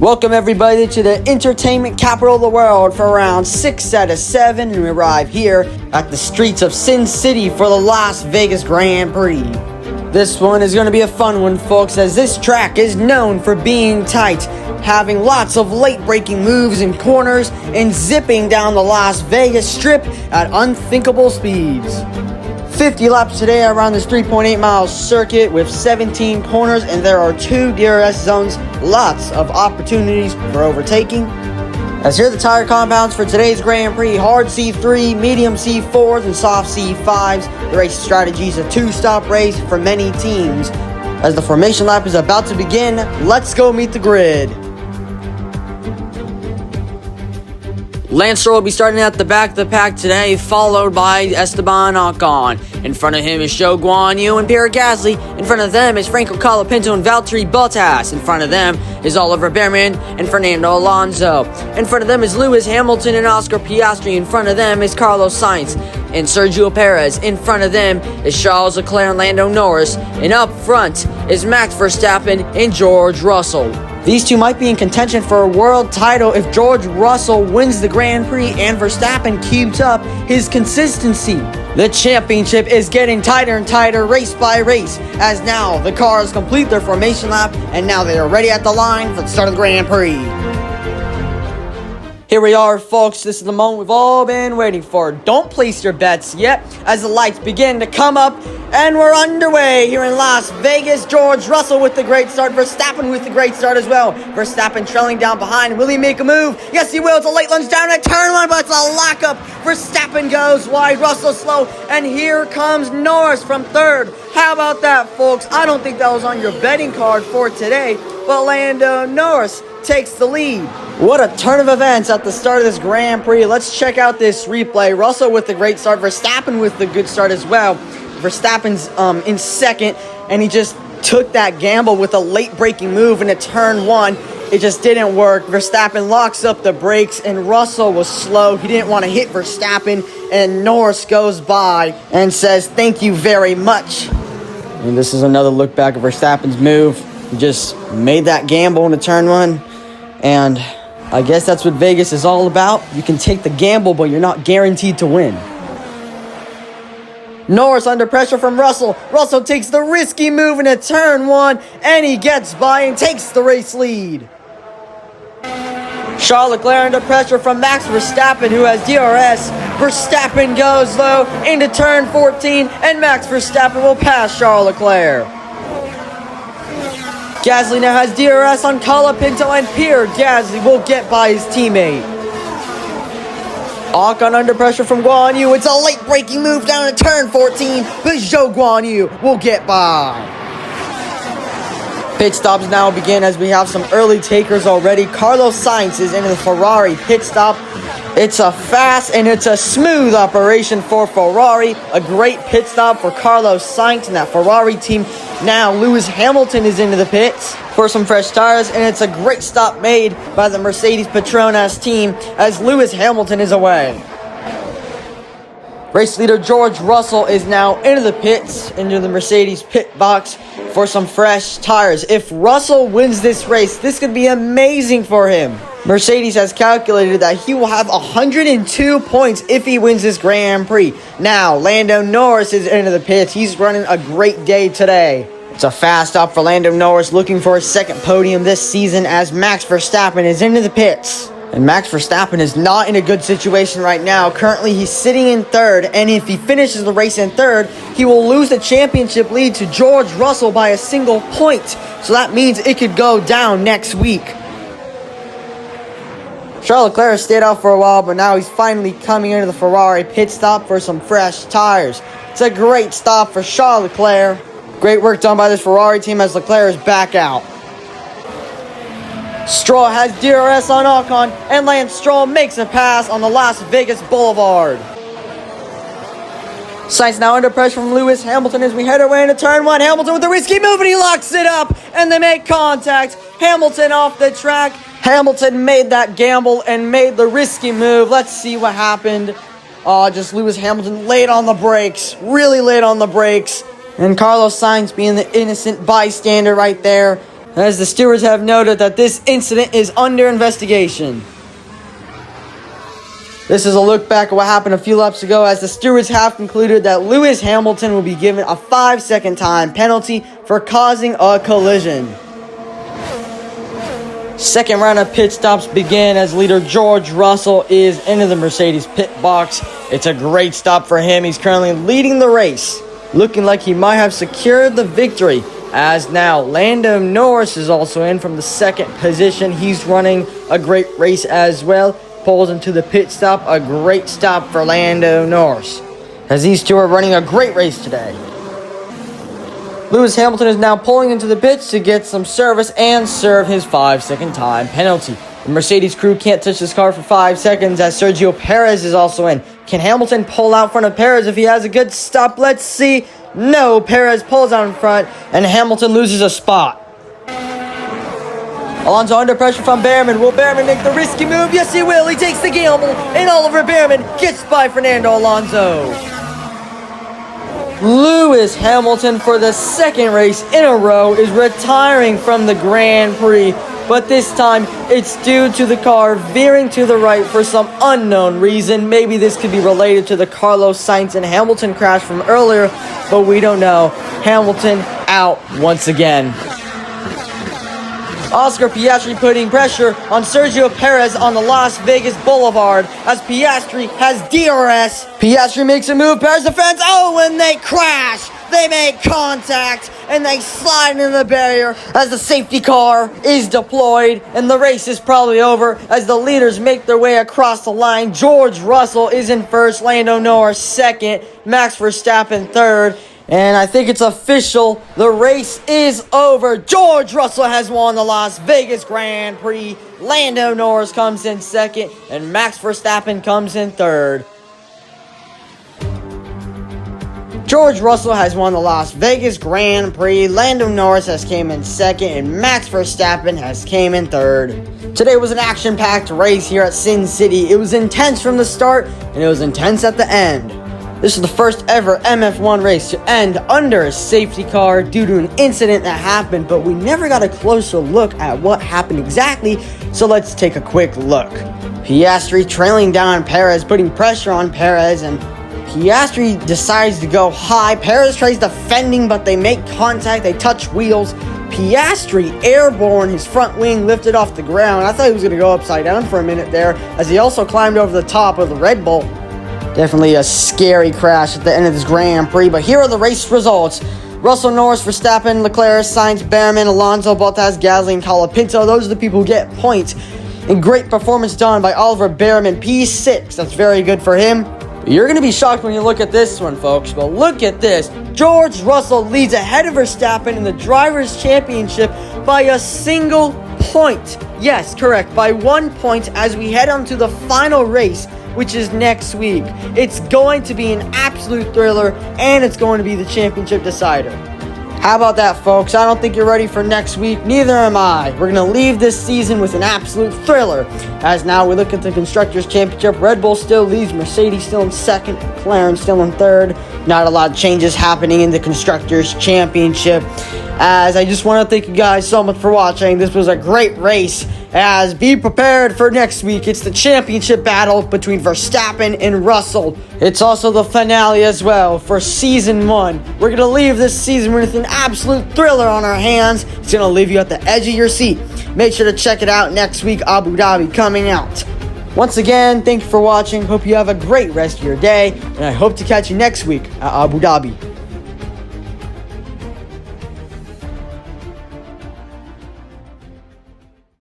Welcome everybody to the entertainment capital of the world for round 6 out of 7, and we arrive here at the streets of Sin City for the Las Vegas Grand Prix. This one is going to be a fun one, folks, as this track is known for being tight, having lots of late-breaking moves in corners, and zipping down the Las Vegas Strip at unthinkable speeds. 50 laps today around this 3.8 mile circuit with 17 corners, and there are 2 DRS zones, lots of opportunities for overtaking. As here are the tire compounds for today's Grand Prix: hard C3, medium C4s, and soft C5s. The race strategy is a 2-stop race for many teams. As the formation lap is about to begin, let's go meet the grid. Lance Stroll will be starting at the back of the pack today, followed by Esteban Ocon. In front of him is Zhou Guanyu and Pierre Gasly. In front of them is Franco Colapinto and Valtteri Bottas. In front of them is Oliver Behrman and Fernando Alonso. In front of them is Lewis Hamilton and Oscar Piastri. In front of them is Carlos Sainz and Sergio Perez. In front of them is Charles Leclerc and Lando Norris. And up front is Max Verstappen and George Russell. These two might be in contention for a world title if George Russell wins the Grand Prix and Verstappen keeps up his consistency. The championship is getting tighter and tighter race by race, as now the cars complete their formation lap and now they are ready at the line for the start of the Grand Prix. Here we are, folks. This is the moment we've all been waiting for. Don't place your bets yet, as the lights begin to come up, and we're underway here in Las Vegas. George Russell with the great start. Verstappen with the great start as well. Verstappen trailing down behind. Will he make a move? Yes, he will. It's a late lunge down at turn one, but it's a lockup. Verstappen goes wide. Russell slow, and here comes Norris from third. How about that, folks? I don't think that was on your betting card for today, but Lando Norris takes the lead. What a turn of events at the start of this Grand Prix. Let's check out this replay. Russell with the great start. Verstappen with the good start as well. Verstappen's in second, and he just took that gamble with a late braking move into turn one. It just didn't work. Verstappen locks up the brakes, and Russell was slow. He didn't want to hit Verstappen, and Norris goes by and says, "Thank you very much." And this is another look back of Verstappen's move. He just made that gamble into turn one, and I guess that's what Vegas is all about. You can take the gamble, but you're not guaranteed to win. Norris under pressure from Russell. Russell takes the risky move into turn one, and he gets by and takes the race lead. Charles Leclerc under pressure from Max Verstappen, who has DRS. Verstappen goes low into turn 14, and Max Verstappen will pass Charles Leclerc. Gasly now has DRS on Colapinto, and Pierre Gasly will get by his teammate. Ocon under pressure from Guanyu. It's a late braking move down to turn 14, but Zhou Guanyu will get by. Pit stops now begin as we have some early takers already. Carlos Sainz is into the Ferrari pit stop. It's a fast and it's a smooth operation for Ferrari. A great pit stop for Carlos Sainz and that Ferrari team. Now Lewis Hamilton is into the pits for some fresh tires, and it's a great stop made by the Mercedes Petronas team as Lewis Hamilton is away. Race leader George Russell is now into the pits, into the Mercedes pit box for some fresh tires. If Russell wins this race, this could be amazing for him. Mercedes has calculated that he will have 102 points if he wins this Grand Prix. Now, Lando Norris is into the pits. He's running a great day today. It's a fast stop for Lando Norris, looking for his second podium this season as Max Verstappen is into the pits. And Max Verstappen is not in a good situation right now. Currently, he's sitting in third, and if he finishes the race in third, he will lose the championship lead to George Russell by a single point. So that means it could go down next week. Charles Leclerc stayed out for a while, but now he's finally coming into the Ferrari pit stop for some fresh tires. It's a great stop for Charles Leclerc. Great work done by this Ferrari team as Leclerc is back out. Stroll has DRS on Ocon, and Lance Stroll makes a pass on the Las Vegas Boulevard. Sainz now under pressure from Lewis Hamilton as we head our way into turn one. Hamilton with a risky move, and he locks it up, and they make contact. Hamilton off the track. Hamilton made that gamble and made the risky move. Let's see what happened. Just Lewis Hamilton late on the brakes, really late on the brakes. And Carlos Sainz being the innocent bystander right there as the stewards have noted that this incident is under investigation. This is a look back at what happened a few laps ago, as the stewards have concluded that Lewis Hamilton will be given a 5-second time penalty for causing a collision. Second round of pit stops begin as leader George Russell is into the Mercedes pit box. It's a great stop for him. He's currently leading the race, looking like he might have secured the victory, as now Lando Norris is also in from the second position. He's running a great race as well. Pulls into the pit stop. A great stop for Lando Norris, as these two are running a great race today. Lewis Hamilton is now pulling into the pits to get some service and serve his 5-second time penalty. The Mercedes crew can't touch this car for 5 seconds, as Sergio Perez is also in. Can Hamilton pull out front of Perez if he has a good stop? Let's see. No, Perez pulls out in front and Hamilton loses a spot. Alonso under pressure from Behrman. Will Behrman make the risky move? Yes, he will. He takes the gamble, and Oliver Behrman gets by Fernando Alonso. Lewis Hamilton, for the second race in a row, is retiring from the Grand Prix, but this time it's due to the car veering to the right for some unknown reason. Maybe this could be related to the Carlos Sainz and Hamilton crash from earlier, but we don't know. Hamilton out once again. Oscar Piastri putting pressure on Sergio Perez on the Las Vegas Boulevard, as Piastri has DRS. Piastri makes a move, Perez defends. Oh, and they crash. They make contact, and they slide into the barrier as the safety car is deployed, and the race is probably over as the leaders make their way across the line. George Russell is in first, Lando Norris second, Max Verstappen third. And I think it's official. The race is over. George Russell has won the Las Vegas Grand Prix. Lando Norris comes in second, and Max Verstappen comes in third. George Russell has won the Las Vegas Grand Prix. Lando Norris has came in second, and Max Verstappen has came in third. Today was an action-packed race here at Sin City. It was intense from the start, and it was intense at the end. This is the first ever MF1 race to end under a safety car due to an incident that happened, but we never got a closer look at what happened exactly, so let's take a quick look. Piastri trailing down Perez, putting pressure on Perez, and Piastri decides to go high. Perez tries defending, but they make contact, they touch wheels. Piastri airborne, his front wing lifted off the ground. I thought he was going to go upside down for a minute there, as he also climbed over the top of the Red Bull. Definitely a scary crash at the end of this Grand Prix, but here are the race results. Russell, Norris, Verstappen, Leclerc, Sainz, Behrman, Alonso, Bottas, Gasly, and Colapinto. Those are the people who get points. And great performance done by Oliver Behrman, P6. That's very good for him. But you're going to be shocked when you look at this one, folks. But look at this. George Russell leads ahead of Verstappen in the Drivers' Championship by a single point. Yes, correct, by 1 point as we head on to the final race, which is next week. It's going to be an absolute thriller, and it's going to be the championship decider. How about that, folks? I don't think you're ready for next week. Neither am I. We're going to leave this season with an absolute thriller. As now we look at the Constructors' Championship. Red Bull still leads. Mercedes still in second. McLaren still in third. Not a lot of changes happening in the Constructors' Championship. As I just want to thank you guys so much for watching. This was a great race. As be prepared for next week. It's the championship battle between Verstappen and Russell. It's also the finale as well for Season 1. We're going to leave this season with an absolute thriller on our hands. It's going to leave you at the edge of your seat. Make sure to check it out next week. Abu Dhabi coming out. Once again, thank you for watching. Hope you have a great rest of your day. And I hope to catch you next week at Abu Dhabi.